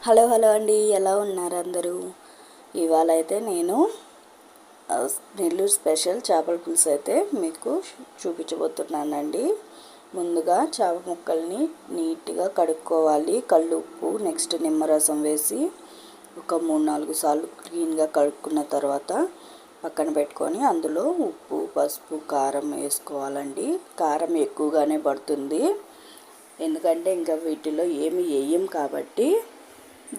Hello hello అండి, ఎలా ఉన్నారు అందరూ? ఇవాళ అయితే నేను నెల్లూరు స్పెషల్ చేపల పులుసు అయితే మీకు చూపించబోతున్నానండి. ముందుగా చేప ముక్కల్ని నీట్గా కడుక్కోవాలి. కల్లుప్పు, నెక్స్ట్ నిమ్మరసం వేసి ఒక 3-4 సార్లు క్లీన్గా కడుక్కున్న తర్వాత పక్కన పెట్టుకొని అందులో ఉప్పు, పసుపు, కారం వేసుకోవాలండి. కారం ఎక్కువగానే పడుతుంది, ఎందుకంటే ఇంకా వీటిలో ఏమి వేయం కాబట్టి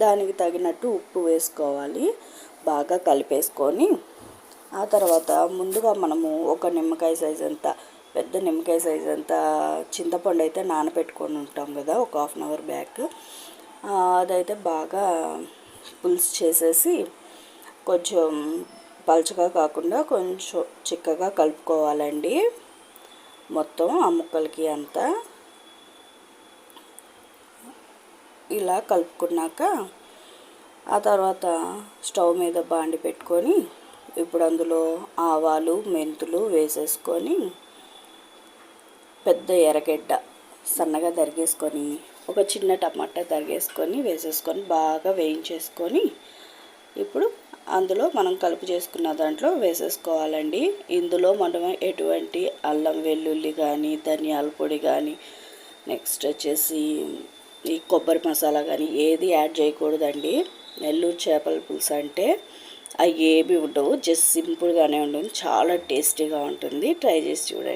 దానికి తగినట్టు ఉప్పు వేసుకోవాలి. బాగా కలిపేసుకొని ఆ తర్వాత ముందుగా మనము ఒక నిమ్మకాయ సైజ్ అంతా, పెద్ద నిమ్మకాయ సైజ్ అంతా చింతపండు అయితే నానబెట్టుకొని ఉంటాం కదా, ఒక 1/2 అవర్ బ్యాక్. అదైతే బాగా పులుసు చేసేసి కొంచెం పలుచగా కాకుండా కొంచెం చిక్కగా కలుపుకోవాలండి. మొత్తం ఆ ముక్కలకి అంతా ఇలా కలుపుకున్నాక ఆ తర్వాత స్టవ్ మీద బాండి పెట్టుకొని ఇప్పుడు అందులో ఆవాలు, మెంతులు వేసేసుకొని పెద్ద ఎర్రగడ్డ సన్నగా తరిగేసుకొని ఒక చిన్న టమాటా తరిగేసుకొని వేసేసుకొని బాగా వేయించేసుకొని ఇప్పుడు అందులో మనం కలుపు చేసుకున్న దాంట్లో వేసేసుకోవాలండి. ఇందులో మనం ఎటువంటి అల్లం వెల్లుల్లి కానీ, ధనియాల పొడి కానీ, నెక్స్ట్ వచ్చేసి ఈ కొబ్బరి మసాలా కానీ ఏది యాడ్ చేయకూడదండి. నెల్లూరు చేపల పులుసు అంటే అవి ఏవి ఉండవు, జస్ట్ సింపుల్గానే ఉంటుంది. చాలా టేస్టీగా ఉంటుంది. ట్రై చేసి చూడండి.